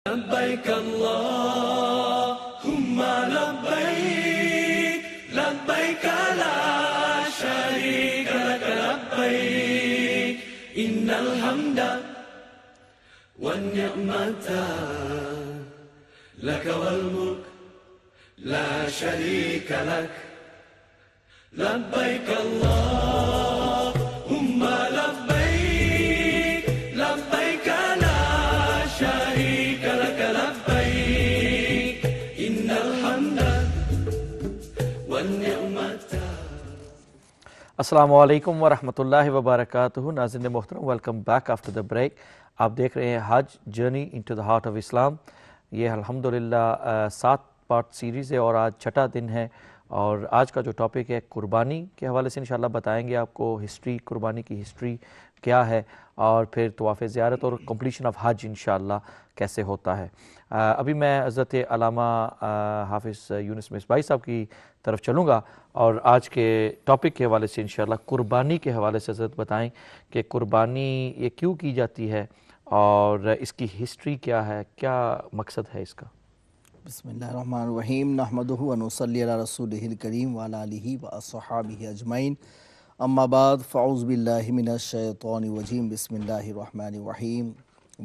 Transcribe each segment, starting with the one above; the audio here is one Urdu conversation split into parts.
لبيك اللهم لبيك لبيك لا شريك لك لبيك إن الحمد والنعمة لك والملك لا شريك لك لبيك اللهم لبيك لبيك لا شريك لك لبيك إن الحمد والنعمة. السلام علیکم ورحمۃ اللہ وبرکاتہ. ناظرین محترم، welcome back after the break. آپ دیکھ رہے ہیں Hajj journey into the heart of Islam. یہ الحمدللہ 7 پارٹ سیریز ہے اور آج 6واں دن ہے. اور آج کا جو ٹاپک ہے قربانی کے حوالے سے انشاءاللہ بتائیں گے آپ کو ہسٹری، قربانی کی ہسٹری کیا ہے، اور پھر طواف زیارت اور کمپلیشن آف حج انشاءاللہ کیسے ہوتا ہے. ابھی میں حضرت علامہ حافظ یونس مصباحی صاحب کی طرف چلوں گا اور آج کے ٹاپک کے حوالے سے انشاءاللہ قربانی کے حوالے سے حضرت بتائیں کہ قربانی یہ کیوں کی جاتی ہے اور اس کی ہسٹری کیا ہے، کیا مقصد ہے اس کا. بسم اللہ الرحمن الرحیم. نحمدہ و نصلی علی رسولہ الکریم وعلی آلہ و اصحابہ اجمعین. اما بعد فاعوذ باللہ من الشیطان الرجیم. بسم اللہ الرحمن الرحیم.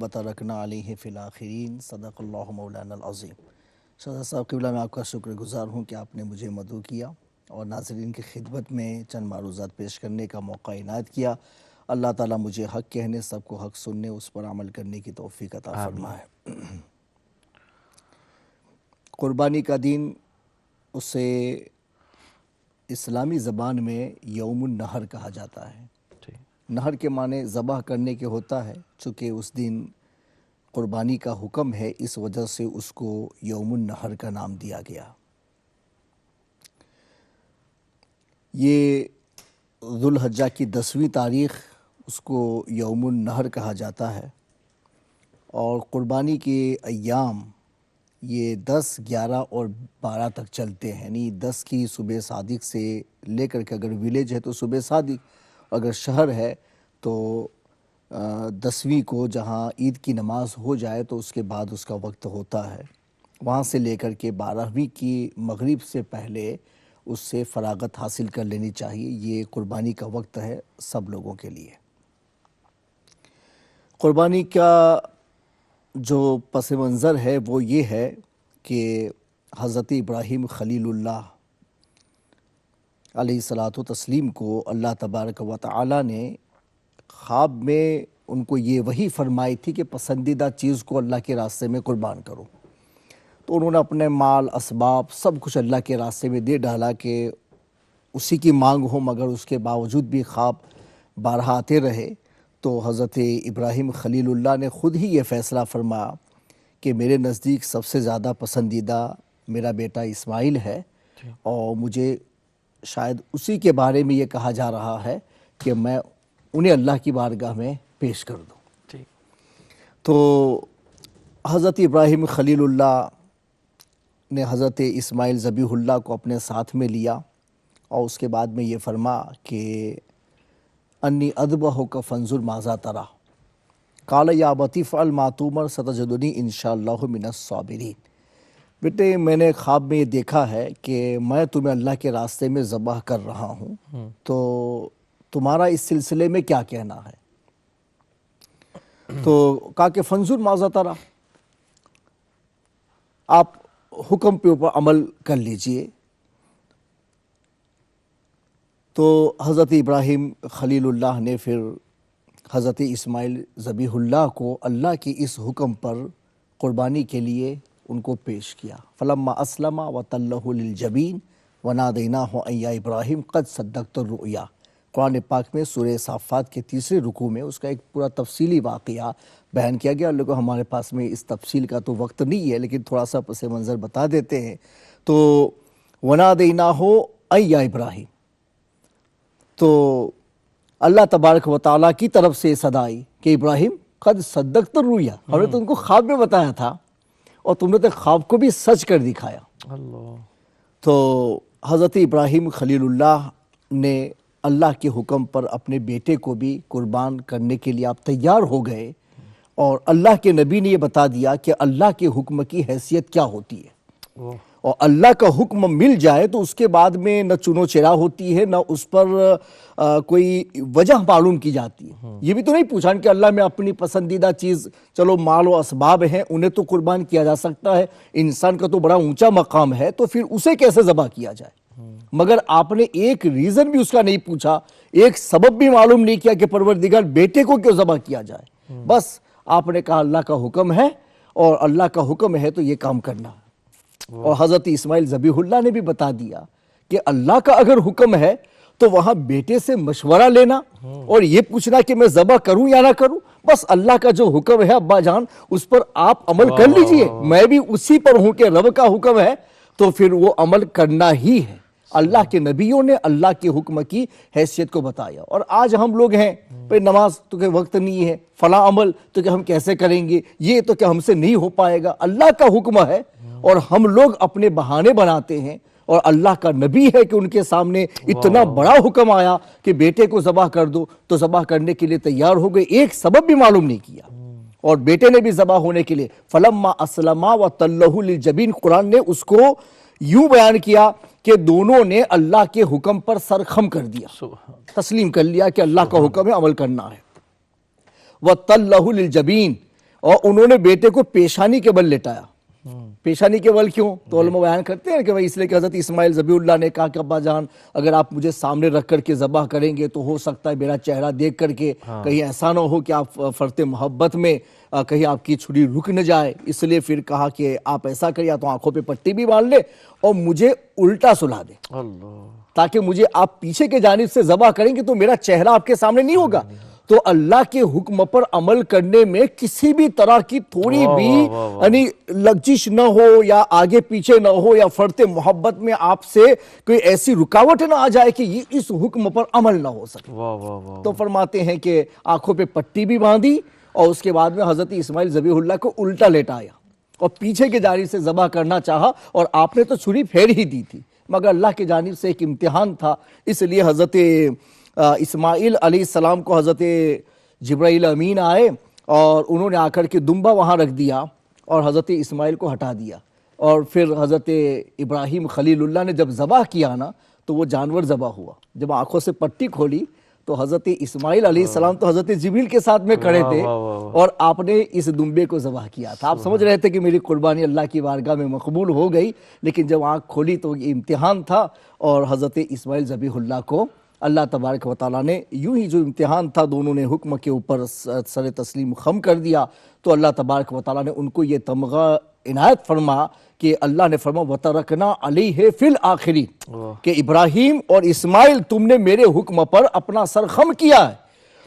وترکنا علیہ فی الاخرین. صدق اللہ مولانا العظیم. شہزاد صاحب قبلہ، میں آپ کا شکر گزار ہوں کہ آپ نے مجھے مدعو کیا اور ناظرین کی خدمت میں چند معروضات پیش کرنے کا موقع عنایت کیا. اللہ تعالیٰ مجھے حق کہنے، سب کو حق سننے، اس پر عمل کرنے کی توفیق عطا فرمائے. قربانی کا دن اسے اسلامی زبان میں یوم النحر کہا جاتا ہے. نحر کے معنی ذبح کرنے کے ہوتا ہے. چونکہ اس دن قربانی کا حکم ہے، اس وجہ سے اس کو یوم النحر کا نام دیا گیا. یہ ذو الحجہ کی 10ویں تاریخ اس کو یوم النحر کہا جاتا ہے. اور قربانی کے ایام یہ 10، 11 اور 12 تک چلتے ہیں. یعنی 10 کی صبح صادق سے لے کر کے، اگر ویلیج ہے تو صبح صادق، اگر شہر ہے تو 10ویں کو جہاں عید کی نماز ہو جائے تو اس کے بعد اس کا وقت ہوتا ہے. وہاں سے لے کر کے 12ویں کی مغرب سے پہلے اس سے فراغت حاصل کر لینی چاہیے. یہ قربانی کا وقت ہے سب لوگوں کے لیے. قربانی کا جو پس منظر ہے وہ یہ ہے کہ حضرت ابراہیم خلیل اللہ علیہ الصلاۃ والتسلیم کو اللہ تبارک و تعالی نے خواب میں ان کو یہ وحی فرمائی تھی کہ پسندیدہ چیز کو اللہ کے راستے میں قربان کرو. تو انہوں نے اپنے مال، اسباب، سب کچھ اللہ کے راستے میں دے ڈالا کہ اسی کی مانگ ہو، مگر اس کے باوجود بھی خواب بارہا آتے رہے. تو حضرت ابراہیم خلیل اللہ نے خود ہی یہ فیصلہ فرمایا کہ میرے نزدیک سب سے زیادہ پسندیدہ میرا بیٹا اسماعیل ہے، اور مجھے شاید اسی کے بارے میں یہ کہا جا رہا ہے کہ میں انہیں اللہ کی بارگاہ میں پیش کر دوں. تو حضرت ابراہیم خلیل اللہ نے حضرت اسماعیل ذبیح اللہ کو اپنے ساتھ میں لیا اور اس کے بعد میں یہ فرما کہ انی اذبحک فانظر ماذا تری، قال یا ابت افعل ما تؤمر ستجدنی انشاءاللہ من الصابرین. بیٹے، میں نے خواب میں یہ دیکھا ہے کہ میں تمہیں اللہ کے راستے میں ذبح کر رہا ہوں، تو تمہارا اس سلسلے میں کیا کہنا ہے؟ تو کہا کہ فانظر ماذا تری، آپ حکم پہ اوپر عمل کر لیجئے. تو حضرت ابراہیم خلیل اللہ نے پھر حضرت اسماعیل ذبیح اللہ کو اللہ کے اس حکم پر قربانی کے لیے ان کو پیش کیا. فلما اسلم وتلہ للجبین ونادیناہ ان یا ابراہیم قد صدقت الرؤیا. قرآن پاک میں سورہ صافات کے 3 رکوع میں اس کا ایک پورا تفصیلی واقعہ بیان کیا گیا. لوگوں، ہمارے پاس میں اس تفصیل کا تو وقت نہیں ہے، لیکن تھوڑا سا پس منظر بتا دیتے ہیں. تو ونادیناہ ان یا ابراہیم، تو اللہ تبارک و تعالیٰ کی طرف سے صدا آئی کہ ابراہیم قد صدقت الرؤیا، ہم نے تو ان کو خواب میں بتایا تھا اور تم نے تو خواب کو بھی سچ کر دکھایا. تو حضرت ابراہیم خلیل اللہ نے اللہ کے حکم پر اپنے بیٹے کو بھی قربان کرنے کے لیے آپ تیار ہو گئے اور اللہ کے نبی نے یہ بتا دیا کہ اللہ کے حکم کی حیثیت کیا ہوتی ہے، اور اللہ کا حکم مل جائے تو اس کے بعد میں نہ چنو چرا ہوتی ہے، نہ اس پر کوئی وجہ معلوم کی جاتی ہے۔ یہ بھی تو نہیں پوچھا کہ اللہ میں اپنی پسندیدہ چیز، چلو مال و اسباب ہیں انہیں تو قربان کیا جا سکتا ہے، انسان کا تو بڑا اونچا مقام ہے، تو پھر اسے کیسے ذبح کیا جائے؟ مگر آپ نے ایک ریزن بھی اس کا نہیں پوچھا، ایک سبب بھی معلوم نہیں کیا کہ پروردگار بیٹے کو کیوں ذبح کیا جائے، بس آپ نے کہا اللہ کا حکم ہے اور اللہ کا حکم ہے تو یہ کام کرنا ہے۔ اور حضرت اسماعیل ذبیح اللہ نے بھی بتا دیا کہ اللہ کا اگر حکم ہے تو وہاں بیٹے سے مشورہ لینا اور یہ پوچھنا کہ میں ذبح کروں یا نہ کروں، بس اللہ کا جو حکم ہے ابا جان اس پر آپ عمل کر لیجئے، میں بھی اسی پر ہوں کہ رب کا حکم ہے تو پھر وہ عمل کرنا ہی ہے۔ اللہ کے نبیوں نے اللہ کے حکم کی حیثیت کو بتایا، اور آج ہم لوگ ہیں پہ نماز تو کہ وقت نہیں ہے، فلاں عمل تو کہ ہم کیسے کریں گے، یہ تو کہ ہم سے نہیں ہو پائے گا۔ اللہ کا حکم ہے اور ہم لوگ اپنے بہانے بناتے ہیں، اور اللہ کا نبی ہے کہ ان کے سامنے اتنا بڑا حکم آیا کہ بیٹے کو ذبح کر دو تو ذبح کرنے کے لیے تیار ہو گئے، ایک سبب بھی معلوم نہیں کیا، اور بیٹے نے بھی ذبح ہونے کے لیے فلما اسلما وتلہ للجبین، قرآن نے اس کو یوں بیان کیا کہ دونوں نے اللہ کے حکم پر سر خم کر دیا، تسلیم کر لیا کہ اللہ کا حکم ہے، عمل کرنا ہے۔ وَتَلَّهُ لِلْجَبِينِ، اور انہوں نے بیٹے کو پیشانی کے بل لٹایا۔ پیشانی کے بل کیوں؟ تو علماء بیان کرتے ہیں کہ اس لیے کہ حضرت اسماعیل ذبیح اللہ نے کہا کہ ابا جان اگر آپ مجھے سامنے رکھ کر کے ذبح کریں گے تو ہو سکتا ہے میرا چہرہ دیکھ کر کے کہیں ایسا نہ ہو کہ آپ فرط محبت میں کہیں آپ کی چھری رک نہ جائے، اس لیے پھر کہا کہ آپ ایسا کریں یا تو آنکھوں پہ پٹی بھی باندھ لے اور مجھے الٹا سلا دے، تاکہ مجھے آپ پیچھے کے جانب سے ذبح کریں گے تو میرا چہرہ آپ کے سامنے نہیں ہوگا۔ تو اللہ کے حکم پر عمل کرنے میں کسی بھی طرح کی تھوڑی بھی یعنی لغزش نہ ہو یا آگے پیچھے نہ ہو یا فرط محبت میں آپ سے کوئی ایسی رکاوٹ نہ آ جائے کہ یہ اس حکم پر عمل نہ ہو سکے۔ تو فرماتے ہیں کہ آنکھوں پہ پٹی بھی باندھی اور اس کے بعد میں حضرت اسماعیل ذبیح اللہ کو الٹا لیٹایا اور پیچھے کی جانب سے ذبح کرنا چاہا، اور آپ نے تو چھری پھیر ہی دی تھی، مگر اللہ کی جانب سے ایک امتحان تھا، اس لیے حضرت اسماعیل علیہ السلام کو حضرت جبرائیل امین آئے اور انہوں نے آ کر کے دمبا وہاں رکھ دیا اور حضرت اسماعیل کو ہٹا دیا، اور پھر حضرت ابراہیم خلیل اللہ نے جب ذبح کیا نا تو وہ جانور ذبح ہوا۔ جب آنکھوں سے پٹی کھولی تو حضرت اسماعیل علیہ السلام تو حضرت جبریل کے ساتھ میں کھڑے تھے اور آپ نے اس دمبے کو ذبح کیا تھا۔ آپ سمجھ رہے تھے کہ میری قربانی اللہ کی بارگاہ میں مقبول ہو گئی، لیکن جب آنکھ کھولی تو یہ امتحان تھا، اور حضرت اسماعیل ذبیح اللہ کو اللہ تبارک و تعالیٰ نے یوں ہی جو امتحان تھا، دونوں نے حکم کے اوپر سر تسلیم خم کر دیا، تو اللہ تبارک و تعالیٰ نے ان کو یہ تمغہ عنایت فرما کہ اللہ نے فرما وَتَرَكْنَا عَلَيْهِ فِي الْآخِرِينَ کہ ابراہیم اور اسماعیل تم نے میرے حکم پر اپنا سر خم کیا ہے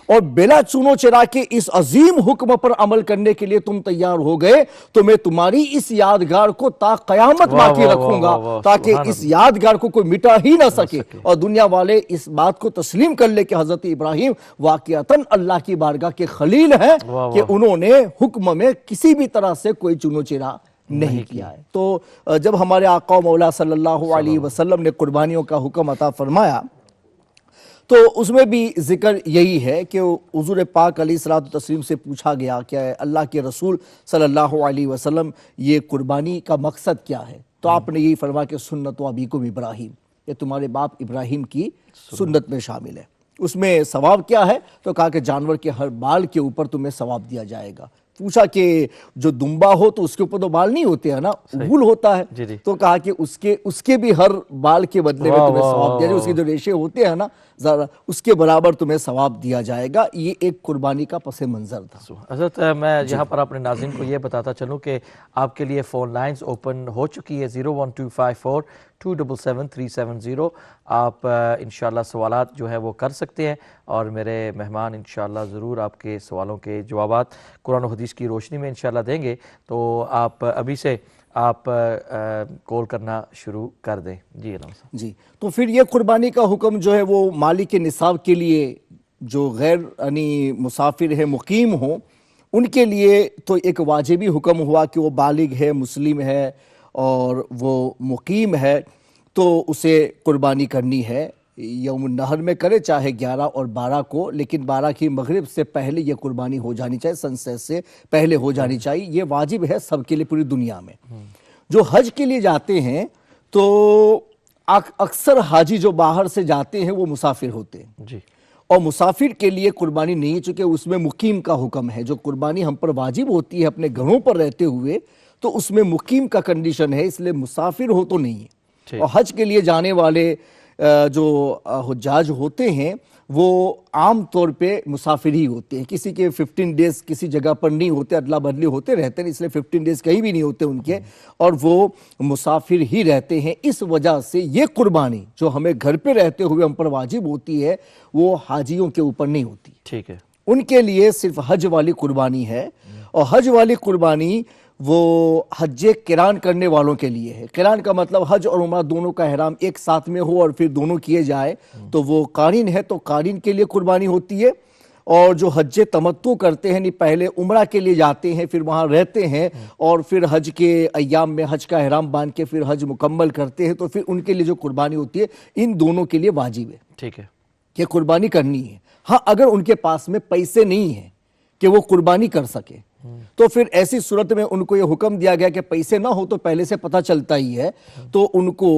اور بلا چونو چرا کے اس عظیم حکم پر عمل کرنے کے لیے تم تیار ہو گئے، تو میں تمہاری اس یادگار کو تا قیامت باقی رکھوں گا تاکہ اس یادگار کو کوئی مٹا ہی نہ سکے، اور دنیا والے اس بات کو تسلیم کر لے کہ حضرت ابراہیم واقعتاً اللہ کی بارگاہ کے خلیل ہیں کہ انہوں نے حکم میں کسی بھی طرح سے کوئی چونو چرا نہیں کیا ہے۔ تو جب ہمارے آقا و مولا صلی اللہ علیہ وسلم نے قربانیوں کا حکم عطا فرمایا تو اس میں بھی ذکر یہی ہے کہ حضور پاک علیہ الصلوۃ والتسلیم سے پوچھا گیا کہ اللہ کے رسول صلی اللہ علیہ وسلم یہ قربانی کا مقصد کیا ہے، تو آپ نے یہی فرمایا کہ سنت و ابیکم ابراہیم، یہ تمہارے باپ ابراہیم کی سنت میں شامل ہے۔ اس میں ثواب کیا ہے؟ تو کہا کہ جانور کے ہر بال کے اوپر تمہیں ثواب دیا جائے گا۔ پوچھا کہ جو دمبا ہو تو اس کے اوپر تو بال نہیں ہوتے ہیں نا، بھول ہوتا ہے، تو کہا کہ اس کے بھی ہر بال کے بدلے میں تمہیں ثواب دیا جائے گا، اس کے جو ریشے ہوتے ہیں نا ذرا اس کے برابر تمہیں ثواب دیا جائے گا۔ یہ ایک قربانی کا پس منظر تھا۔ حضرت میں یہاں پر اپنے ناظرین کو یہ بتاتا چلوں کہ آپ کے لیے فون لائنز اوپن ہو چکی ہے 01254277370، آپ انشاءاللہ سوالات جو ہے وہ کر سکتے ہیں، اور میرے مہمان انشاءاللہ ضرور آپ کے سوالوں کے جوابات قرآن و حدیث کی روشنی میں انشاءاللہ دیں گے، تو آپ ابھی سے آپ کال کرنا شروع کر دیں۔ جی علامہ صاحب۔ جی، تو پھر یہ قربانی کا حکم جو ہے وہ مالک نصاب کے لیے جو غیر یعنی مسافر ہے، مقیم ہوں، ان کے لیے تو ایک واجبی حکم ہوا کہ وہ بالغ ہے، مسلم ہے اور وہ مقیم ہے تو اسے قربانی کرنی ہے، یوم النہر میں کرے، چاہے 11 اور 12 کو، لیکن 12 کی مغرب سے پہلے یہ قربانی ہو جانی چاہیے، سن سیٹ سے پہلے ہو جانی چاہیے. یہ واجب ہے سب کے لیے پوری دنیا میں. جو حج کے لیے جاتے ہیں تو اکثر حاجی جو باہر سے جاتے ہیں وہ مسافر ہوتے ہیں جی. اور مسافر کے لیے قربانی نہیں، چونکہ اس میں مقیم کا حکم ہے. جو قربانی ہم پر واجب ہوتی ہے اپنے گھروں پر رہتے ہوئے، تو اس میں مقیم کا کنڈیشن ہے، اس لیے مسافر ہو تو نہیں ہے. اور حج کے لیے جانے والے جو حجاج ہوتے ہیں وہ عام طور پہ مسافر ہی ہوتے ہیں. کسی کے 15 ڈیز کسی جگہ پر نہیں ہوتے، ادلا بدلی ہوتے رہتے ہیں، اس لیے 15 ڈیز کہیں بھی نہیں ہوتے ان کے، اور وہ مسافر ہی رہتے ہیں. اس وجہ سے یہ قربانی جو ہمیں گھر پہ رہتے ہوئے ہم پر واجب ہوتی ہے وہ حاجیوں کے اوپر نہیں ہوتی. ٹھیک ہے. ان کے لیے صرف حج والی قربانی ہے. اور حج والی قربانی وہ حج قران کرنے والوں کے لیے ہے. قران کا مطلب حج اور عمرہ دونوں کا احرام ایک ساتھ میں ہو اور پھر دونوں کیے جائے تو وہ قارن ہے، تو قارن کے لیے قربانی ہوتی ہے. اور جو حج تمتع کرتے ہیں، پہلے عمرہ کے لیے جاتے ہیں، پھر وہاں رہتے ہیں اور پھر حج کے ایام میں حج کا احرام باندھ کے پھر حج مکمل کرتے ہیں، تو پھر ان کے لیے جو قربانی ہوتی ہے ان دونوں کے لیے واجب ہے. ٹھیک ہے. کہ قربانی کرنی ہے. ہاں اگر ان کے پاس میں پیسے نہیں ہیں کہ وہ قربانی کر سکے تو پھر ایسی صورت میں ان کو یہ حکم دیا گیا کہ پیسے نہ ہو تو پہلے سے پتہ چلتا ہی ہے، تو ان کو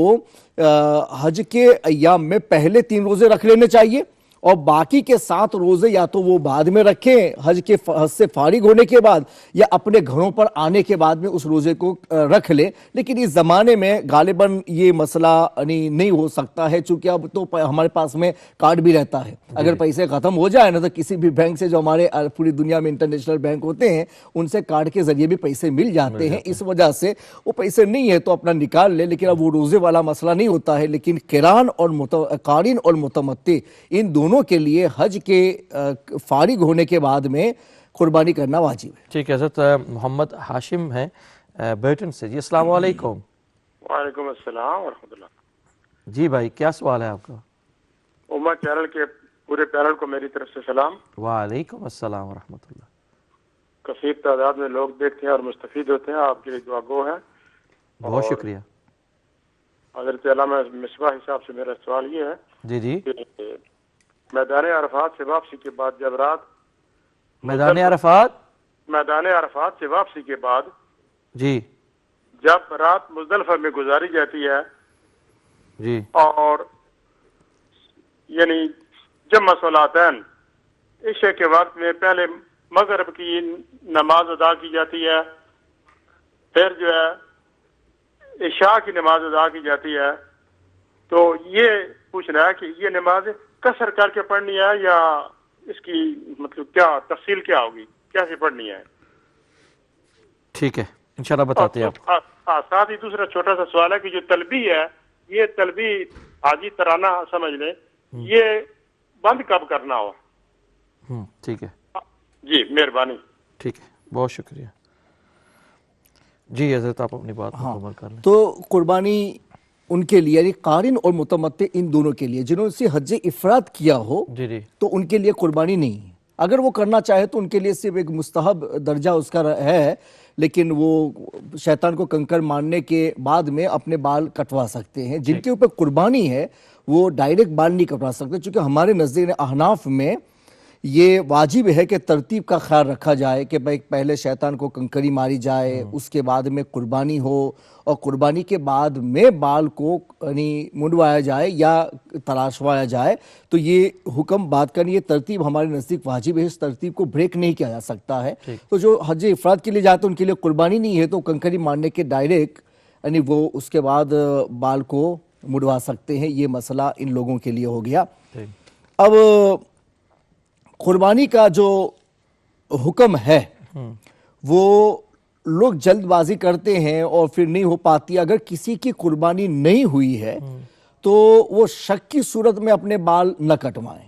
حج کے ایام میں پہلے 3 روزے رکھ لینے چاہیے اور باقی کے 7 روزے یا تو وہ بعد میں رکھیں حج سے فارغ ہونے کے بعد، یا اپنے گھروں پر آنے کے بعد میں اس روزے کو رکھ لیں. لیکن اس زمانے میں غالباً یہ مسئلہ نہیں ہو سکتا ہے، چونکہ اب تو ہمارے پاس میں کارڈ بھی رہتا ہے. اگر پیسے ختم ہو جائے نا تو کسی بھی بینک سے، جو ہمارے پوری دنیا میں انٹرنیشنل بینک ہوتے ہیں، ان سے کارڈ کے ذریعے بھی پیسے مل جاتے ہیں. اس وجہ سے وہ پیسے نہیں ہے تو اپنا نکال لے. لیکن اب وہ روزے والا مسئلہ نہیں ہوتا ہے. لیکن قران اور متمتع ان دونوں کے لیے حج کے فارغ ہونے کے بعد میں قربانی کرنا واجب ہے. ٹھیک ہے. حضرت محمد ہاشم ہیں برٹن سے. جی السلام علیکم. وعلیکم السلام ورحمۃ اللہ. جی بھائی کیا سوال ہے آپ کا؟ امہ چینل کے پورے پیرل کو میری طرف سے سلام. وعلیکم السلام ورحمۃ اللہ. کثیر تعداد میں لوگ دیکھتے ہیں اور مستفید ہوتے ہیں، آپ کے لیے دعا گو ہے. بہت شکریہ. حضرت علامہ مصباح صاحب سے میرا سوال یہ ہے جی جی. کہ میدان عرفات سے واپسی کے بعد جب رات میدان عرفات سے واپسی کے بعد جی جب رات مزدلفہ میں گزاری جاتی ہے جی اور یعنی جمع صلاتین عشاء کے وقت میں پہلے مغرب کی نماز ادا کی جاتی ہے، پھر جو ہے عشاء کی نماز ادا کی جاتی ہے، تو یہ پوچھنا ہے کہ یہ نماز قصر کر کے پڑھنی ہے یا اس کی مطلب کیا تفصیل کیا ہوگی، کیسے پڑھنی ہے؟ ٹھیک ہے انشاءاللہ بتاتے ہیں آپ. ساتھ ہی دوسرا چھوٹا سا سوال ہے کہ جو تلبی ہے، یہ تلبی حاجی ترانہ سمجھ لیں، یہ بند کب کرنا ہو؟ ٹھیک ہے جی مہربانی. ٹھیک ہے بہت شکریہ. جی حضرت آپ اپنی بات مکمل کر لیں. تو قربانی ان کے لیے یعنی قارن اور متمتع ان دونوں کے لیے جنہوں نے حج افراد کیا ہو جی جی تو ان کے لیے قربانی نہیں ہے. اگر وہ کرنا چاہے تو ان کے لیے صرف ایک مستحب درجہ اس کا ہے، لیکن وہ شیطان کو کنکر مارنے کے بعد میں اپنے بال کٹوا سکتے ہیں. جن کے اوپر قربانی ہے وہ ڈائریکٹ بال نہیں کٹوا سکتے، چونکہ ہمارے نزدیک احناف میں یہ واجب ہے کہ ترتیب کا خیال رکھا جائے کہ بھائی پہلے شیطان کو کنکری ماری جائے، اس کے بعد میں قربانی ہو، اور قربانی کے بعد میں بال کو منڈوایا جائے یا تراشوایا جائے. تو یہ حکم بات کرنی، یہ ترتیب ہمارے نزدیک واجب ہے، اس ترتیب کو بریک نہیں کیا جا سکتا ہے. تو جو حج افراد کے لیے جاتے ہیں ان کے لیے قربانی نہیں ہے تو کنکری مارنے کے ڈائریکٹ وہ اس کے بعد بال کو مڑوا سکتے ہیں. یہ مسئلہ ان لوگوں کے لیے ہو گیا. اب قربانی کا جو حکم ہے وہ لوگ جلد بازی کرتے ہیں اور پھر نہیں ہو پاتی. اگر کسی کی قربانی نہیں ہوئی ہے تو وہ شک کی صورت میں اپنے بال نہ کٹوائیں.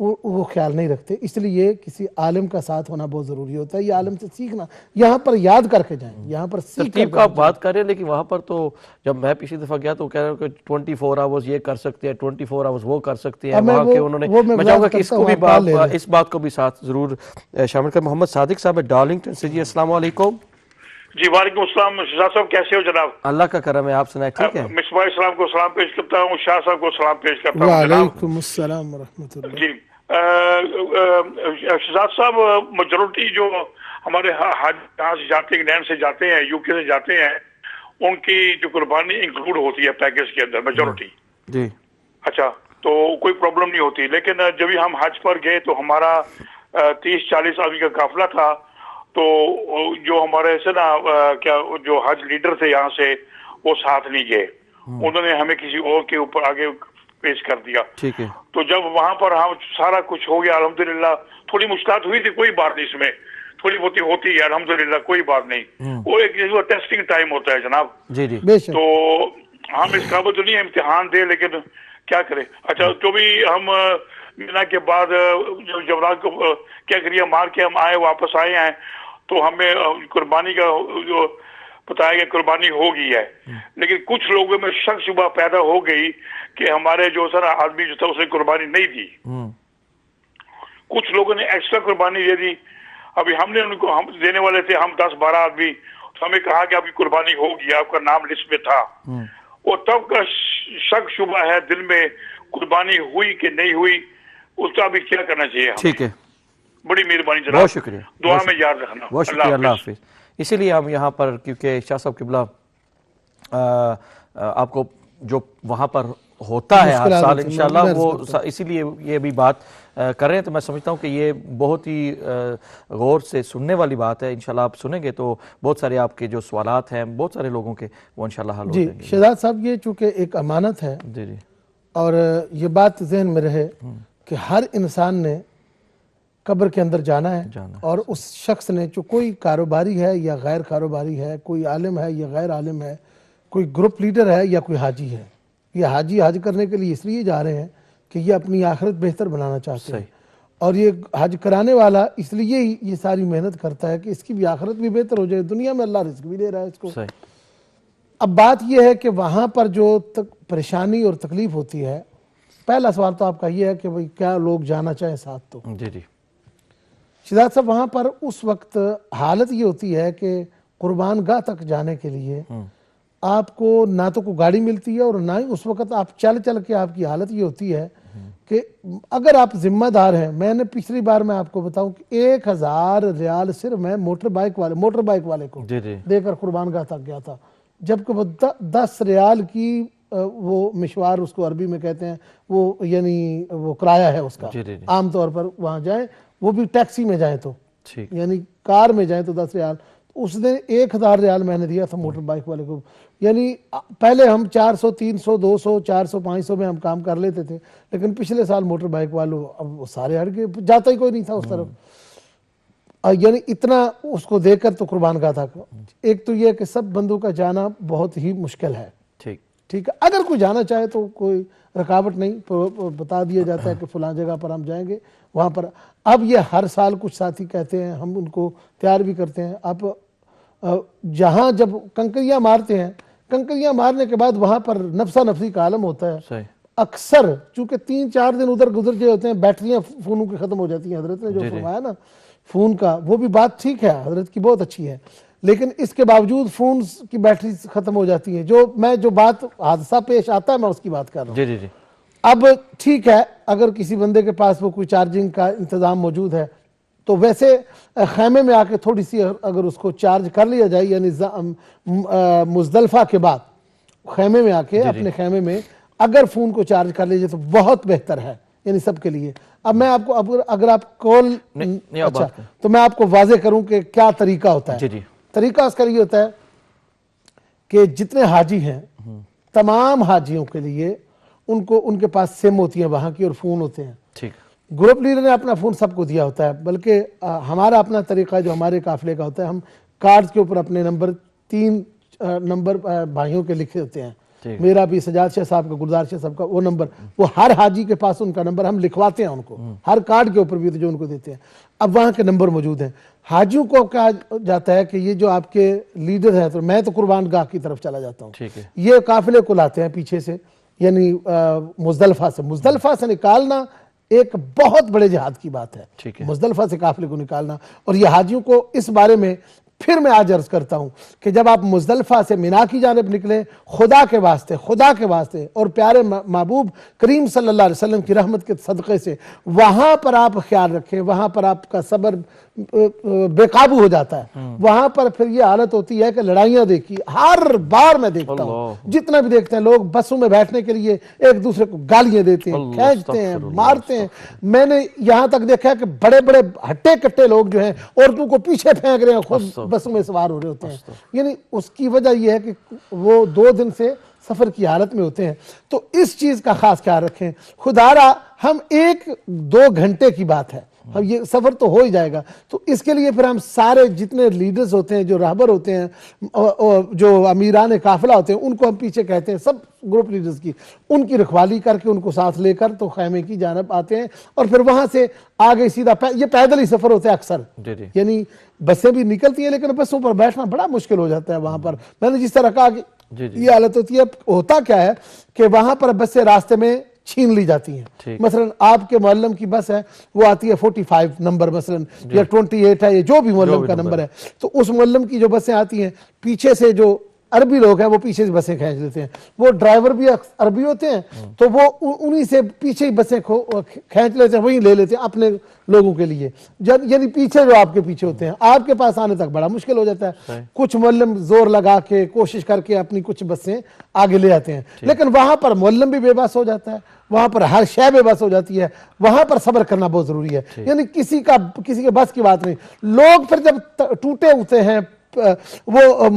وہ خیال نہیں رکھتے. اس لیے کسی عالم کا ساتھ ہونا بہت ضروری ہوتا ہے. یہ عالم سے سیکھنا, یہاں پر یاد کر کے جائیں, یہاں پر سیکھ ترتیب کا آپ بات کر رہے ہیں, لیکن وہاں پر تو جب میں پچھلی دفعہ گیا تو کہہ رہے ہیں کہ 24 آورز یہ کر سکتے ہیں, 24 آورز وہ کر سکتے ہیں. وہاں کے انہوں نے, میں چاہوں گا کہ اس کو بھی اس بات کو بھی ساتھ ضرور شامل کریں. محمد صادق صاحب ڈارلنگٹن سے, جی السلام علیکم. جی وعلیکم السلام. شاہ صاحب کیسے ہو جناب؟ اللہ کا کرم ہے, آپ سنائیں ٹھیک ہے؟ مصباح اسلام کو سلام پیش کرتا ہوں, شاہ صاحب کو سلام پیش کرتا ہوں. وعلیکم السلام ورحمۃ اللہ. جی شہزاد صاحب, میجورٹی جو ہمارے یہاں سے جاتے ہیں, انگلینڈ سے جاتے ہیں, یو کے سے جاتے ہیں, ان کی جو قربانی انکلوڈ ہوتی ہے پیکیج کے اندر, میجورٹی. جی اچھا, تو کوئی پرابلم نہیں ہوتی. لیکن جب ہم حج پر گئے تو ہمارا 30-40 آدمی کا قافلہ تھا, تو جو ہمارے سے نا کیا جو حج لیڈر تھے یہاں سے, وہ ساتھ نہیں گئے. انہوں نے ہمیں کسی اور کے اوپر آگے پیش کر دیا. ٹھیک ہے. تو جب وہاں پر ہم سارا کچھ ہو گیا الحمدللہ, تھوڑی مشکلات ہوئی تھی, کوئی بات نہیں, اس میں تھوڑی بہت ہوتی ہے الحمدللہ, کوئی بات نہیں. وہ ایک ٹیسٹنگ ٹائم ہوتا ہے جناب. جی جی. تو ہم اس قابل تو نہیں امتحان دے, لیکن کیا کریں. اچھا, تو بھی ہم مینا کے بعد جب رات کو کیا کریے مار کے ہم آئے, واپس آئے ہیں, تو ہمیں قربانی کا جو بتایا گیا قربانی ہو گئی ہے. لیکن کچھ لوگوں میں شک شبہ پیدا ہو گئی کہ ہمارے جو سر آدمی جو تھا اس نے قربانی نہیں دی. کچھ لوگوں نے ایکسٹرا قربانی دے دی. ابھی ہم نے ان کو, ہم دینے والے تھے ہم 10-12 آدمی, تو ہمیں کہا کہ آپ کی قربانی ہوگی, آپ کا نام لسٹ میں تھا. اور تب کا شک شبہ ہے دل میں, قربانی ہوئی کہ نہیں ہوئی, اس کا بھی کیا کرنا چاہیے. ٹھیک ہے, بڑی مہربانی جناب, بہت شکریہ, دعا میں یاد رکھنا. بہت شکریہ, اللہ حافظ. اسی لیے ہم یہاں پر, کیونکہ شاہ صاحب قبلہ آپ کو جو وہاں پر ہوتا ہے ہر سال انشاءاللہ, وہ اسی لیے یہ بھی بات کر رہے ہیں. تو میں سمجھتا ہوں کہ یہ بہت ہی غور سے سننے والی بات ہے. انشاءاللہ آپ سنیں گے تو بہت سارے آپ کے جو سوالات ہیں بہت سارے لوگوں کے, وہ انشاءاللہ حل ہو جائیں گے. جی شہزاد صاحب, یہ چونکہ ایک امانت ہے, جی جی, اور یہ بات ذہن میں رہے کہ ہر انسان نے قبر کے اندر جانا ہے, اور اس شخص نے, جو کوئی کاروباری ہے یا غیر کاروباری ہے, کوئی عالم ہے یا غیر عالم ہے, کوئی گروپ لیڈر ہے یا کوئی حاجی ہے, یہ حاجی حج کرنے کے لیے اس لیے جا رہے ہیں کہ یہ اپنی آخرت بہتر بنانا چاہتے ہیں, اور یہ حج کرانے والا اس لیے ہی یہ ساری محنت کرتا ہے کہ اس کی بھی آخرت بھی بہتر ہو جائے, دنیا میں اللہ رزق بھی دے رہا ہے اس کو. اب بات یہ ہے کہ وہاں پر جو پریشانی اور تکلیف ہوتی ہے, پہلا سوال تو آپ کا یہ ہے کہ بھئی کیا لوگ جانا چاہیں ساتھ. تو جی جی شہزاد صاحب, وہاں پر اس وقت حالت یہ ہوتی ہے کہ قربان گاہ تک جانے کے لیے آپ کو نہ تو کوئی گاڑی ملتی ہے, اور نہ ہی اس وقت آپ چل چل کے, آپ کی حالت یہ ہوتی ہے کہ اگر آپ ذمہ دار ہیں, میں نے پچھلی بار میں آپ کو بتاؤں کہ 1000 ریال صرف میں موٹر بائک والے کو دے کر قربان گاہ تک گیا تھا, جبکہ وہ 10 ریال کی وہ مشوار, اس کو عربی میں کہتے ہیں, وہ یعنی وہ کرایہ ہے اس کا. عام طور پر وہاں جائیں, وہ بھی ٹیکسی میں جائیں تو, یعنی کار میں جائیں تو 10 ریال. اس نے 1000 ریال میں نے دیا تھا موٹر بائک والے کو. یعنی پہلے ہم 400 300 200 400 500 میں ہم کام کر لیتے تھے, لیکن پچھلے سال موٹر بائک والوں اب وہ سارے ہٹ گئے, جاتا ہی کوئی نہیں تھا اس طرف. یعنی اتنا اس کو دے کر تو قربان گاہ تھا. ایک تو یہ کہ سب بندوں کا جانا بہت ہی مشکل ہے. ٹھیک ہے, اگر کوئی جانا چاہے تو کوئی رکاوٹ نہیں, بتا دیا جاتا ہے کہ فلاں جگہ پر ہم جائیں گے وہاں پر. اب یہ ہر سال کچھ ساتھی کہتے ہیں, ہم ان کو تیار بھی کرتے ہیں. اب جہاں جب کنکریاں مارتے ہیں, کنکریاں مارنے کے بعد وہاں پر نفسا نفسی کا عالم ہوتا ہے. اکثر چونکہ 3-4 دن ادھر گزر گئے ہوتے ہیں, بیٹریاں فونوں کی ختم ہو جاتی ہیں. حضرت نے جو فرمایا نا فون کا, وہ بھی بات ٹھیک ہے, حضرت کی بہت اچھی ہے, لیکن اس کے باوجود فون کی بیٹری ختم ہو جاتی ہیں. جو بات حادثہ پیش آتا ہے میں اس کی بات کر رہا ہوں. اب ٹھیک ہے, اگر کسی بندے کے پاس وہ کوئی چارجنگ کا انتظام موجود ہے تو ویسے خیمے میں آ کے تھوڑی سی اگر اس کو چارج کر لیا جائے, یعنی مزدلفہ کے بعد خیمے میں آ کے اپنے خیمے میں اگر فون کو چارج کر لیجئے تو بہت بہتر ہے, یعنی سب کے لیے. اب میں آپ کو اگر آپ کال, اچھا تو میں آپ کو واضح کروں کہ کیا طریقہ ہوتا ہے. طریقہ اس کا یہ ہوتا ہے کہ جتنے حاجی ہیں, تمام حاجیوں کے لیے ان کے پاس سم ہوتی ہیں وہاں کی, اور فون ہوتے ہیں. گروپ لیڈر نے اپنا فون سب کو دیا ہوتا ہے, بلکہ ہمارا اپنا طریقہ جو ہمارے قافلے کا ہوتا ہے, ہم کارڈ کے اوپر اپنے نمبر 3 نمبر بھائیوں کے لکھے ہوتے ہیں, میرا بھی، سجاد شاہ صاحب کا، گلزار شاہ صاحب کا وہ نمبر، وہ ہر حاجی کے پاس ان کا نمبر ہم لکھواتے ہیں ان کو، ہر کارڈ کے اوپر بھی جو ان کو دیتے ہیں، اب وہاں کے نمبر موجود ہیں۔ حاجیوں کو کہا جاتا ہے کہ یہ جو آپ کے لیڈر ہیں، تو میں تو قربان گاہ کی طرف چلا جاتا ہوں، یہ قافلے کو لاتے ہیں پیچھے سے، یعنی مزدلفہ سے نکالنا ایک بہت بڑے جہاد کی بات ہے، مزدلفہ سے قافلے کو نکالنا۔ اور یہ حاجیوں کو اس بارے میں پھر میں آج عرض کرتا ہوں کہ جب آپ مزدلفہ سے مینا کی جانب نکلیں، خدا کے واسطے اور پیارے محبوب کریم صلی اللہ علیہ وسلم کی رحمت کے صدقے سے وہاں پر آپ خیال رکھیں، وہاں پر آپ کا صبر بے قابو ہو جاتا ہے، وہاں پر پھر یہ حالت ہوتی ہے کہ لڑائیاں دیکھی ہر بار میں دیکھتا ہوں، جتنا بھی دیکھتے ہیں لوگ بسوں میں بیٹھنے کے لیے ایک دوسرے کو گالیاں دیتے ہیں، کھینچتے ہیں، مارتے ہیں۔ میں نے یہاں تک دیکھا ہے کہ بڑے بڑے ہٹے کٹے لوگ جو ہیں عورتوں کو پیچھے پھینک رہے ہیں، خود بسوں میں سوار ہو رہے ہوتے ہیں۔ یعنی اس کی وجہ یہ ہے کہ وہ 2 دن سے سفر کی حالت میں ہوتے ہیں، تو اس چیز کا خاص خیال رکھیں۔ خدارا ہم 1-2 گھنٹے کی بات ہے، اب یہ سفر تو ہو ہی جائے گا، تو اس کے لیے پھر ہم سارے جتنے لیڈرز ہوتے ہیں، جو رہبر ہوتے ہیں، جو امیران قافلہ ہوتے ہیں، ان کو ہم پیچھے کہتے ہیں، سب گروپ لیڈرز کی، ان کی رکھوالی کر کے ان کو ساتھ لے کر تو خیمے کی جانب آتے ہیں، اور پھر وہاں سے آگے سیدھا یہ پیدل ہی سفر ہوتا ہے اکثر، یعنی بسیں بھی نکلتی ہیں لیکن بسوں پر بیٹھنا بڑا مشکل ہو جاتا ہے وہاں پر۔ میں نے جس طرح کہا کہ یہ حالت ہوتی ہے، ہوتا کیا ہے کہ وہاں پر بسیں راستے میں چھین لی جاتی ہیں، مثلا آپ کے معلم کی بس ہے، وہ آتی ہے 45 نمبر مثلا، یا 28 ہے، یا جو بھی معلم کا نمبر ہے، تو اس معلم کی جو بسیں آتی ہیں، پیچھے سے جو عربی لوگ ہیں وہ پیچھے سے بسیں کھینچ لیتے ہیں، وہ ڈرائیور بھی عربی ہوتے ہیں، تو وہ انہی سے پیچھے ہی بسیں کھینچ لیتے ہیں، وہیں لے لیتے ہیں اپنے لوگوں کے لیے، یعنی پیچھے جو آپ کے پیچھے ہوتے ہیں، آپ کے پاس آنے تک بڑا مشکل ہو جاتا ہے۔ کچھ معلم زور لگا کے کوشش کر کے اپنی کچھ بسیں آگے لے آتے ہیں، لیکن وہاں پر معلم بھی بے بس ہو جاتا ہے، وہاں پر ہر شے بے بس ہو جاتی ہے، وہاں پر صبر کرنا بہت ضروری ہے، یعنی کسی کے بس کی بات نہیں۔ لوگ پھر جب ٹوٹے ہوتے ہیں، وہ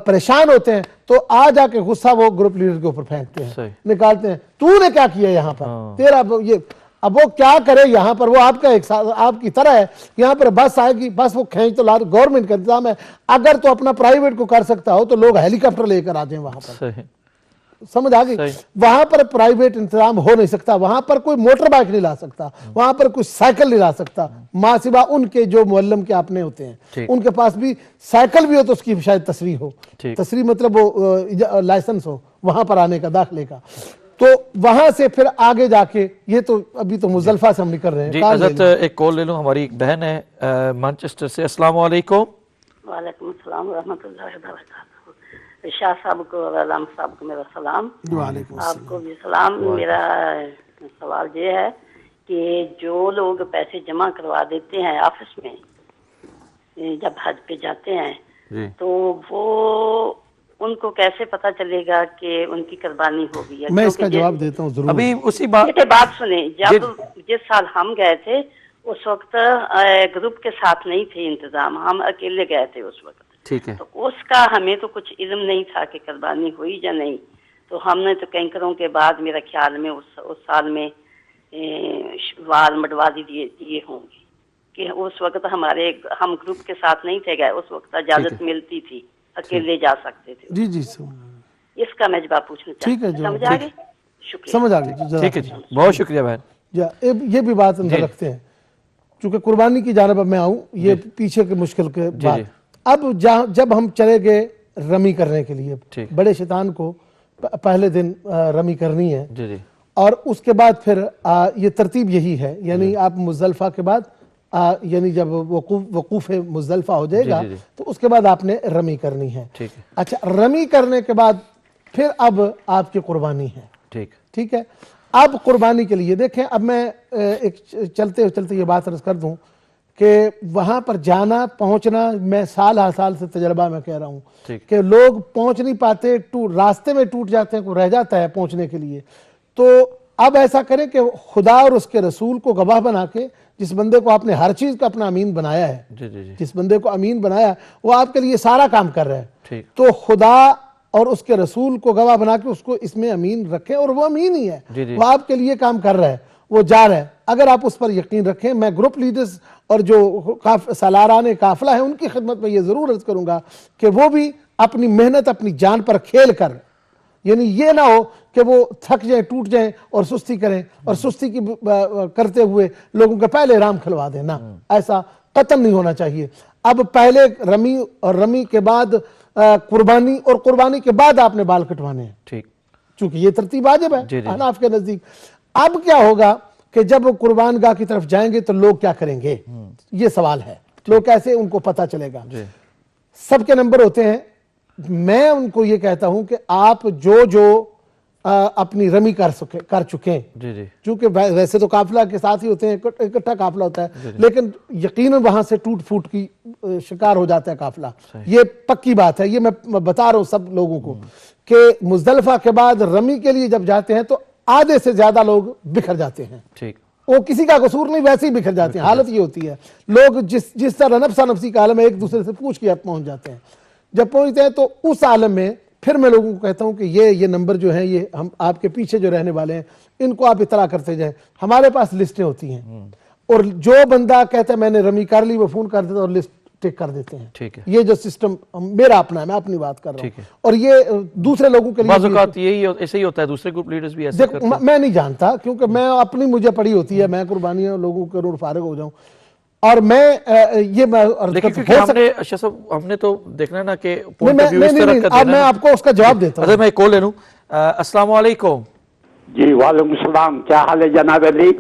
پریشان ہوتے ہیں، تو آ جا کے غصہ وہ گروپ لیڈر کے اوپر پھینکتے ہیں، نکالتے ہیں، تو نے کیا کیا یہاں پر، تیرا یہ، اب وہ کیا کرے یہاں پر، وہ آپ کی طرح ہے، یہاں پر بس آئے گی، بس وہ کھینچ تو لا، گورنمنٹ کا انتظام ہے، اگر تو اپنا پرائیویٹ کو کر سکتا ہو تو لوگ ہیلی کاپٹر لے کر آ جائیں وہاں پر، سمجھ آ گئی؟ وہاں پر پرائیویٹ انتظام ہو نہیں سکتا، وہاں پر کوئی موٹر بائک نہیں لا سکتا، وہاں پر کوئی سائیکل نہیں لا سکتا، ماں سوا ان کے جو معلم کے اپنے ہوتے ہیں، ان کے پاس بھی سائیکل بھی ہو تو اس کی شاید تصریح ہو، تصریح مطلب وہ لائسنس ہو وہاں پر آنے کا، داخلے کا، تو وہاں سے پھر آگے جا کے، یہ تو ابھی تو مزدلفہ سے ہم نکل رہے ہیں۔ جی حضرت ایک کال لے لوں، ہماری ایک بہن ہے مانچسٹر سے، السلام علیکم۔ وعلیکم السلام ورحمۃ اللہ وبرکاتہ۔ شاہ صاحب کو اور علام صاحب کو میرا سلام، آپ کو بھی سلام۔ میرا سوال یہ ہے کہ جو لوگ پیسے جمع کروا دیتے ہیں آفس میں جب حج پہ جاتے ہیں، تو وہ ان کو کیسے پتہ چلے گا کہ ان کی قربانی ہوگی؟ میں اس کا جواب دیتا ہوں ضرور۔ ابھی اسی بات سنیں، جب جس سال ہم گئے تھے اس وقت گروپ کے ساتھ نہیں تھے انتظام، ہم اکیلے گئے تھے اس وقت، ٹھیک ہے، تو اس کا ہمیں تو کچھ علم نہیں تھا کہ قربانی ہوئی یا نہیں، تو ہم نے تو کینکروں کے بعد میرا خیال میں اس سال میں وال مڈوادی دیے ہوں گے، کہ اس وقت ہم گروپ کے ساتھ نہیں تھے گئے، اس وقت اجازت ملتی تھی، اکیلے جا سکتے تھے۔ جی جی اس کا میں جواب پوچھنا چاہتا ہوں، سمجھ آگے؟ شکریہ، سمجھ آگے، ٹھیک ہے جی، بہت شکریہ بہن۔ یہ بھی بات اندر رکھتے ہیں، چونکہ قربانی کی جانب اب میں آؤں، یہ پیچھے کے مشکل کے بعد، اب جب ہم چلے گئے رمی کرنے کے لیے، بڑے شیطان کو پہلے دن رمی کرنی ہے، اور اس کے بعد پھر یہ ترتیب یہی ہے، یعنی آپ مزدلفہ کے بعد، یعنی جب وقوف مزدلفہ ہو جائے گا تو اس کے بعد آپ نے رمی کرنی ہے۔ اچھا، رمی کرنے کے بعد پھر اب آپ کی قربانی ہے، ٹھیک ہے۔ اب قربانی کے لیے دیکھیں، اب میں ایک چلتے یہ بات عرض کر دوں کہ وہاں پر جانا پہنچنا، میں سال ہر سال سے تجربہ میں کہہ رہا ہوں کہ لوگ پہنچ نہیں پاتے، راستے میں ٹوٹ جاتے ہیں، کوئی رہ جاتا ہے پہنچنے کے لیے، تو اب ایسا کریں کہ خدا اور اس کے رسول کو گواہ بنا کے، جس بندے کو آپ نے ہر چیز کا اپنا امین بنایا ہے، جس بندے کو امین بنایا وہ آپ کے لیے سارا کام کر رہا ہے، تو خدا اور اس کے رسول کو گواہ بنا کے اس کو اس میں امین رکھیں، اور وہ امین ہی ہے، وہ آپ کے لیے کام کر رہا ہے، وہ جا رہا ہے۔ اگر آپ اس پر یقین رکھیں، میں گروپ لیڈرز اور جو سالاران قافلہ ہیں ان کی خدمت میں یہ ضرور عرض کروں گا کہ وہ بھی اپنی محنت، اپنی جان پر کھیل کر یعنی یہ نہ ہو کہ وہ تھک جائیں ٹوٹ جائیں اور سستی کریں اور سستی کی کرتے ہوئے لوگوں کے پہلے احرام کھلوا دیں. نا ایسا قطعاً نہیں ہونا چاہیے. اب پہلے رمی اور رمی کے بعد قربانی اور قربانی کے بعد آپ نے بال کٹوانے ہیں, ٹھیک, چونکہ یہ ترتیب واجب ہے حناف کے نزدیک. اب کیا ہوگا کہ جب قربان گاہ کی طرف جائیں گے تو لوگ کیا کریں گے, یہ سوال ہے. لوگ کیسے ان کو پتہ چلے گا؟ سب کے نمبر ہوتے ہیں. میں ان کو یہ کہتا ہوں کہ آپ جو اپنی رمی کر چکے, چونکہ ویسے تو قافلہ کے ساتھ ہی ہوتے ہیں, اکٹھا قافلہ ہوتا ہے, لیکن یقیناً وہاں سے ٹوٹ پھوٹ کی شکار ہو جاتا ہے قافلہ. یہ پکی بات ہے, یہ میں بتا رہا ہوں سب لوگوں کو کہ مزدلفہ کے بعد رمی کے لیے جب جاتے ہیں تو آدھے سے زیادہ لوگ بکھر جاتے ہیں. ٹھیک, وہ کسی کا قصور نہیں, ویسے ہی بکھر جاتے ہیں. حالت یہ ہوتی ہے لوگ جس طرح نفسا نفسی کا عالم ہے ایک دوسرے سے پوچھ کے پہنچ جاتے ہیں. جب پہنچتے ہیں تو اس عالم میں پھر میں لوگوں کو کہتا ہوں کہ یہ نمبر جو ہیں, یہ ہم آپ کے پیچھے جو رہنے والے ہیں ان کو آپ اطلاع کرتے جائیں. ہمارے پاس لسٹیں ہوتی ہیں اور جو بندہ کہتا ہے میں نے رمی کر لی وہ فون کر دیتا ہے اور لسٹ ٹک کر دیتے ہیں. یہ جو سسٹم میرا اپنا ہے, میں اپنی بات کر رہا ہوں, اور یہ دوسرے لوگوں کے لیے بعض اوقات یہی ایسے ہی ہوتا ہے, دوسرے گروپ لیڈرز بھی ایسے کرتے ہیں. میں نہیں جانتا کیونکہ میں اپنی مجھے پڑی ہوتی ہے, میں قربانیاں لوگوں کے روڈ فارغ ہو جاؤں. اور میں یہ ہم نے تو دیکھنا ہے نا کہ اب میں آپ کو اس کا جواب دیتا ہوں. میں کال لے لوں. السلام علیکم. جی وعلیکم السلام, کیا حال ہے جناب علی؟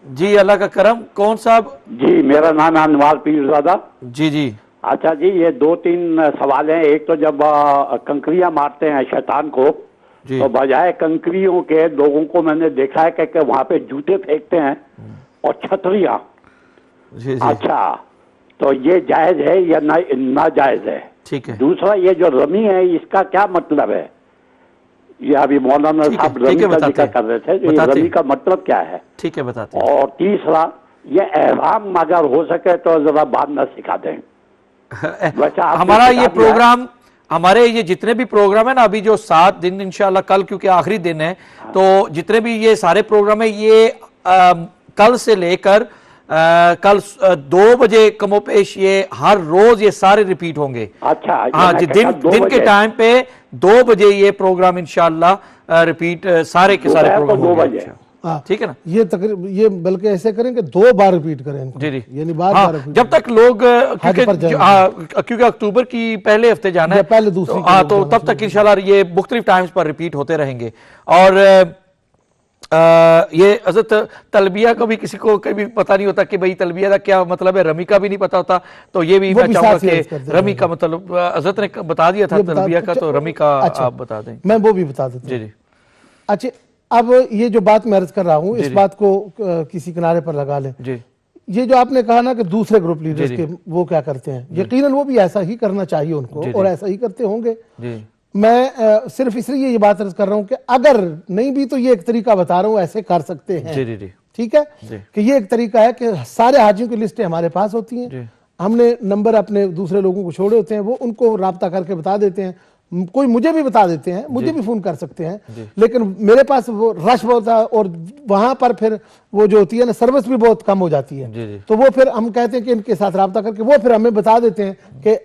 جی اللہ کا کرم. کون صاحب؟ جی میرا نام ہے انوار پیرزادہ. جی جی. اچھا جی, یہ 2-3 سوال ہیں. ایک تو جب کنکریاں مارتے ہیں شیطان کو تو بجائے کنکریوں کے لوگوں کو میں نے دیکھا ہے کہ وہاں پہ جوتے پھینکتے ہیں اور چھتریاں. اچھا, تو یہ جائز ہے یا ناجائز ہے؟ ٹھیک ہے. دوسرا یہ جو رمی ہے اس کا کیا مطلب ہے؟ یہ ابھی مولانا صاحب رمی کا ذکر کر رہے تھے, یہ رمی کا مطلب کیا ہے؟ ٹھیک ہے بتاتے ہیں. اور تیسرا یہ احرام اگر ہو سکے تو ذرا باندھنا سکھا دیں. ہمارا یہ پروگرام, ہمارے یہ جتنے بھی پروگرام ہیں نا, ابھی جو 7 دن انشاءاللہ, کل کیونکہ آخری دن ہے, تو جتنے بھی یہ سارے پروگرام ہیں یہ کل سے لے کر کل 2 بجے کم و پیش یہ ہر روز یہ سارے ریپیٹ ہوں گے. اچھا ہاں جی, دن کے ٹائم پہ 2 بجے یہ پروگرام انشاءاللہ ریپیٹ سارے کے سارے پروگرام ہوں گے. ٹھیک ہے نا. یہ بلکہ ایسے کریں کہ 2 بار ریپیٹ کریں. جی جی, یعنی بار جب تک لوگ, کیونکہ اکتوبر کی پہلے ہفتے جانا ہے, پہلے دوسری, تو تب تک انشاءاللہ یہ مختلف ٹائمز پر ریپیٹ ہوتے رہیں گے. اور یہ حضرت تلبیہ کا بھی کسی کو کبھی پتہ نہیں ہوتا کہ بھئی تلبیہ کا کیا مطلب ہے, رمی کا بھی نہیں پتہ ہوتا, تو یہ بھی میں چاہوں گا کہ رمی کا مطلب حضرت نے بتا دیا تھا تلبیہ کا, تو رمی کا آپ بتا دیں. میں وہ بھی بتا دیتا ہوں. جی جی. اچھا, اب یہ جو بات میں عرض کر رہا ہوں اس بات کو کسی کنارے پر لگا لیں. جی, یہ جو آپ نے کہا نا کہ دوسرے گروپ لیڈرز کے وہ کیا کرتے ہیں, یقیناً وہ بھی ایسا ہی کرنا چاہیے ان کو, اور ایسا ہی کرتے ہوں گے. میں صرف اس لیے یہ بات عرض کر رہا ہوں کہ اگر نہیں بھی تو یہ ایک طریقہ بتا رہا ہوں, ایسے کر سکتے ہیں. ٹھیک ہے, کہ یہ ایک طریقہ ہے کہ سارے حاجیوں کی لسٹیں ہمارے پاس ہوتی ہیں, ہم نے نمبر اپنے دوسرے لوگوں کو چھوڑے ہوتے ہیں, وہ ان کو رابطہ کر کے بتا دیتے ہیں. کوئی مجھے بھی بتا دیتے ہیں, مجھے بھی فون کر سکتے ہیں, لیکن میرے پاس وہ رش بہت ہے اور وہاں پر پھر وہ جو ہوتی ہے نا سروس بھی بہت کم ہو جاتی ہے. تو وہ پھر ہم کہتے ہیں کہ ان کے ساتھ رابطہ کر کے وہ پھر ہمیں بتا دیتے ہیں کہ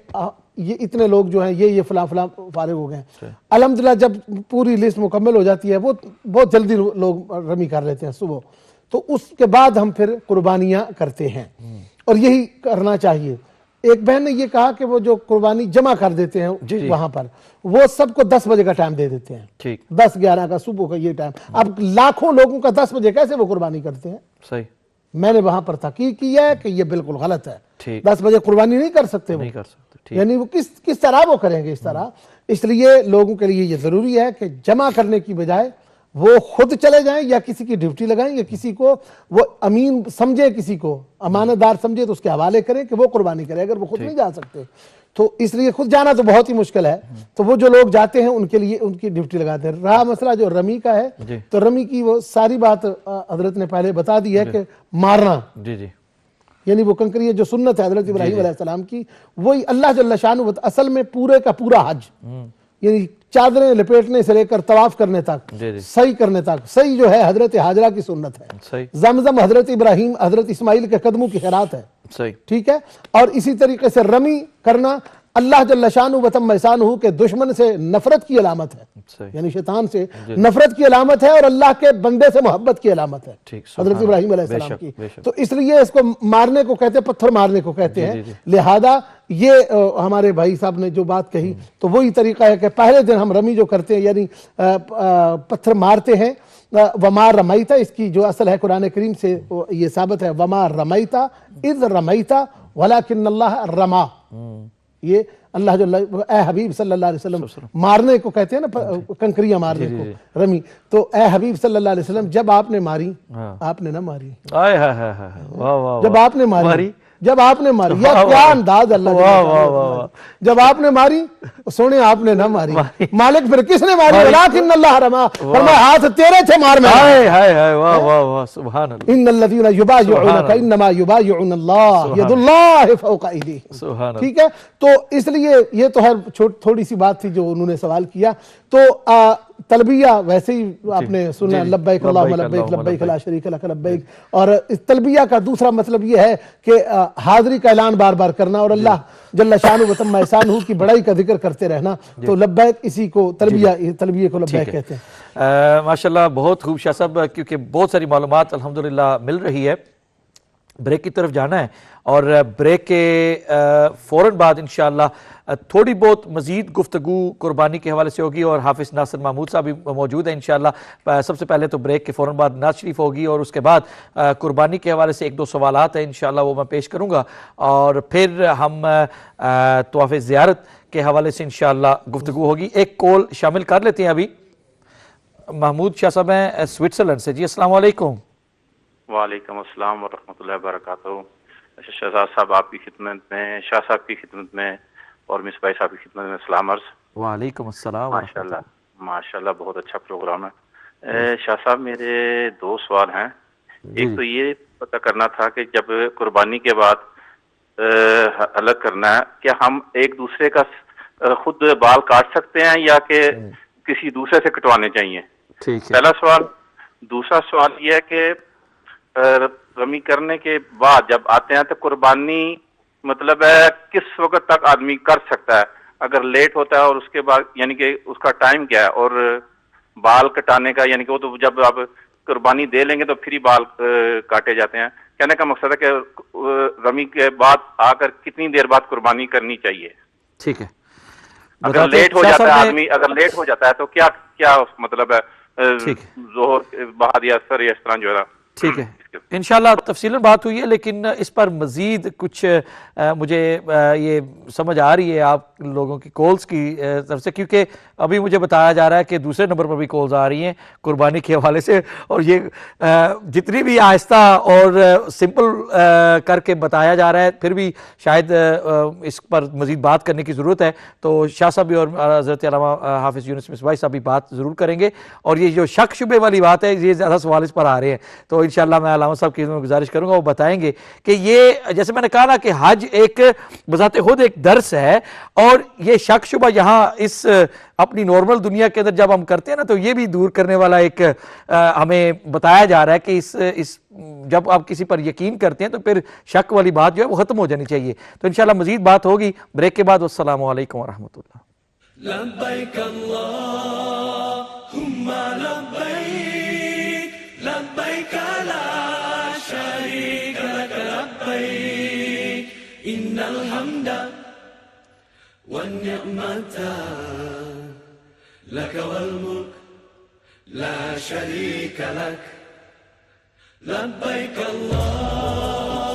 یہ اتنے لوگ جو ہیں یہ فلاں فلاں فارغ ہو گئے ہیں. الحمدللہ جب پوری لسٹ مکمل ہو جاتی ہے وہ بہت جلدی لوگ رمی کر لیتے ہیں صبح, تو اس کے بعد ہم پھر قربانیاں کرتے ہیں, اور یہی کرنا چاہیے. ایک بہن نے یہ کہا کہ وہ جو قربانی جمع کر دیتے ہیں وہاں پر, وہ سب کو 10 بجے کا ٹائم دے دیتے ہیں, 10-11 کا صبح کا یہ ٹائم. اب لاکھوں لوگوں کا 10 بجے کیسے وہ قربانی کرتے ہیں؟ صحیح, میں نے وہاں پر تحقیق کی ہے کہ یہ بالکل غلط ہے. 10 بجے قربانی نہیں کر سکتے وہ, یعنی وہ کس طرح وہ کریں گے اس طرح. اس لیے لوگوں کے لیے یہ ضروری ہے کہ جمع کرنے کی بجائے وہ خود چلے جائیں یا کسی کی ڈیوٹی لگائیں, یا کسی کو وہ امین سمجھے, کسی کو امانت دار سمجھے تو اس کے حوالے کریں کہ وہ قربانی کرے, اگر وہ خود نہیں جا سکتے. تو اس لیے خود جانا تو بہت ہی مشکل ہے, تو وہ جو لوگ جاتے ہیں ان کے لیے ان کی ڈیوٹی لگاتے ہیں. رہا مسئلہ جو رمی کا ہے, تو رمی کی وہ ساری بات حضرت نے پہلے بتا دی ہے کہ مارنا, یعنی وہ کنکری جو سنت ہے حضرت ابراہیم علیہ السلام کی, وہی اللہ جل شانہ اصل میں پورے کا پورا حج, یعنی چادریں لپیٹنے سے لے کر طواف کرنے تک, صحیح کرنے تک. صحیح جو ہے حضرت حاجرہ کی سنت ہے, زمزم حضرت ابراہیم حضرت اسماعیل کے قدموں کی خیرات ہے. ٹھیک ہے, اور اسی طریقے سے رمی کرنا اللہ جل شانہ و تم احسانہ کے دشمن سے نفرت کی علامت ہے، یعنی شیطان سے نفرت کی علامت ہے، اور اللہ کے بندے سے محبت کی علامت ہے حضرت ابراہیم علیہ السلام کی. تو اس لیے اس کو مارنے کو کہتے ہیں، پتھر مارنے کو کہتے ہیں. لہذا یہ ہمارے بھائی صاحب نے جو بات کہی تو وہی طریقہ ہے کہ پہلے دن ہم رمی جو کرتے ہیں یعنی پتھر مارتے ہیں. وما رمیتا، اس کی جو اصل ہے قرآن کریم سے یہ ثابت ہے، وما رمیتا اذ رمیتا ولکن اللہ رما. یہ اللہ جو اے حبیب صلی اللہ علیہ وسلم مارنے کو کہتے ہیں نا، کنکریاں مارنے کو رمی. تو اے حبیب صلی اللہ علیہ وسلم جب آپ نے ماری آپ نے نہ ماری، جب آپ نے ماری جب آپ نے ماری. یہ کیا انداز اللہ، جب آپ نے ماری سونے آپ نے نہ ماری. مالک پھر کس نے ماری؟ ولکن اللہ رما، فرمایا ہاتھ تیرے تھے مار میں. ان الذین یبایعونک انما یبایعون اللہ ید اللہ فوق ایدیہم. ٹھیک ہے، تو اس لیے یہ تو ہر تھوڑی سی بات تھی جو انہوں نے سوال کیا. تو تلبیہ ویسے ہی آپ نے سنا، لبیک اللہم لبیک لبیک لا شریک لک لبیک. اور اس تلبیہ کا دوسرا مطلب یہ ہے کہ حاضری کا اعلان بار بار کرنا اور اللہ جل شانہ و تم احسانہ کی بڑائی کا ذکر کرتے رہنا. تو لبیک اسی کو تلبیہ کو لبیک کہتے ہیں. ماشاءاللہ بہت خوب شاہ صاحب، کیونکہ بہت ساری معلومات الحمدللہ مل رہی ہے. بریک کی طرف جانا ہے اور بریک کے فوراً بعد انشاءاللہ تھوڑی بہت مزید گفتگو قربانی کے حوالے سے ہوگی، اور حافظ ناصر محمود صاحب بھی موجود ہیں انشاءاللہ. سب سے پہلے تو بریک کے فوراً بعد نعت شریف ہوگی، اور اس کے بعد قربانی کے حوالے سے ایک دو سوالات ہیں انشاءاللہ وہ میں پیش کروں گا، اور پھر ہم طواف زیارت کے حوالے سے انشاءاللہ گفتگو ہوگی. ایک کال شامل کر لیتے ہیں ابھی. محمود شاہ صاحب ہیں سوئٹزرلینڈ سے. جی السلام علیکم. وعلیکم السلام ورحمۃ اللہ وبرکاتہ. شہزاد صاحب آپ کی خدمت میں، شاہ صاحب کی خدمت میں، اور مس بھائی صاحب کی خدمت میں سلام عرض. وعلیکم السلام. ماشاءاللہ ماشاءاللہ بہت اچھا پروگرام ہے. شاہ صاحب میرے دو سوال ہیں. ایک تو یہ پتہ کرنا تھا کہ جب قربانی کے بعد الگ کرنا ہے، کیا ہم ایک دوسرے کا خود بال کاٹ سکتے ہیں یا کہ کسی دوسرے سے کٹوانے چاہیے؟ پہلا سوال. دوسرا سوال یہ ہے کہ رمی کرنے کے بعد جب آتے ہیں تو قربانی مطلب ہے کس وقت تک آدمی کر سکتا ہے؟ اگر لیٹ ہوتا ہے اور اس کے بعد یعنی کہ اس کا ٹائم کیا ہے؟ اور بال کٹانے کا یعنی کہ وہ تو جب آپ قربانی دے لیں گے تو پھر ہی بال کاٹے جاتے ہیں. کہنے کا مقصد ہے کہ رمی کے بعد آ کر کتنی دیر بعد قربانی کرنی چاہیے؟ ٹھیک ہے. اگر لیٹ ہو جاتا ہے آدمی، اگر لیٹ ہو جاتا ہے تو کیا مطلب ہے ظہر بعد یا اثر یا اس طرح جو ہے؟ ٹھیک ہے، انشاءاللہ تفصیلاً بات ہوئی ہے، لیکن اس پر مزید کچھ مجھے یہ سمجھ آ رہی ہے آپ لوگوں کی کالز کی طرف سے، کیونکہ ابھی مجھے بتایا جا رہا ہے کہ دوسرے نمبر پر بھی کالز آ رہی ہیں قربانی کے حوالے سے، اور یہ جتنی بھی آہستہ اور سمپل کر کے بتایا جا رہا ہے پھر بھی شاید اس پر مزید بات کرنے کی ضرورت ہے. تو شاہ صاحب بھی اور حضرت علامہ حافظ یونس مصباحی صاحب بھی بات ضرور کریں گے. اور یہ جو شک شبے والی بات ہے یہ زیادہ سوال اس پر آ رہے ہیں، تو انشاءاللہ میں علامہ صاحب کی گزارش کروں گا وہ بتائیں گے کہ یہ جیسے میں نے کہا نا کہ حج ایک بذات خود ایک درس ہے، اور یہ شک شبہ یہاں اس اپنی نارمل دنیا کے اندر جب ہم کرتے ہیں نا تو یہ بھی دور کرنے والا ایک ہمیں بتایا جا رہا ہے کہ اس جب آپ کسی پر یقین کرتے ہیں تو پھر شک والی بات جو ہے وہ ختم ہو جانی چاہیے. تو انشاءاللہ مزید بات ہوگی بریک کے بعد. والسلام علیکم ورحمۃ اللہ. لبیک اللہم لبیک لبیک لا شریک لک لبیک ان الحمد والنعمت لک والملک لا شریک لک لبیک اللہ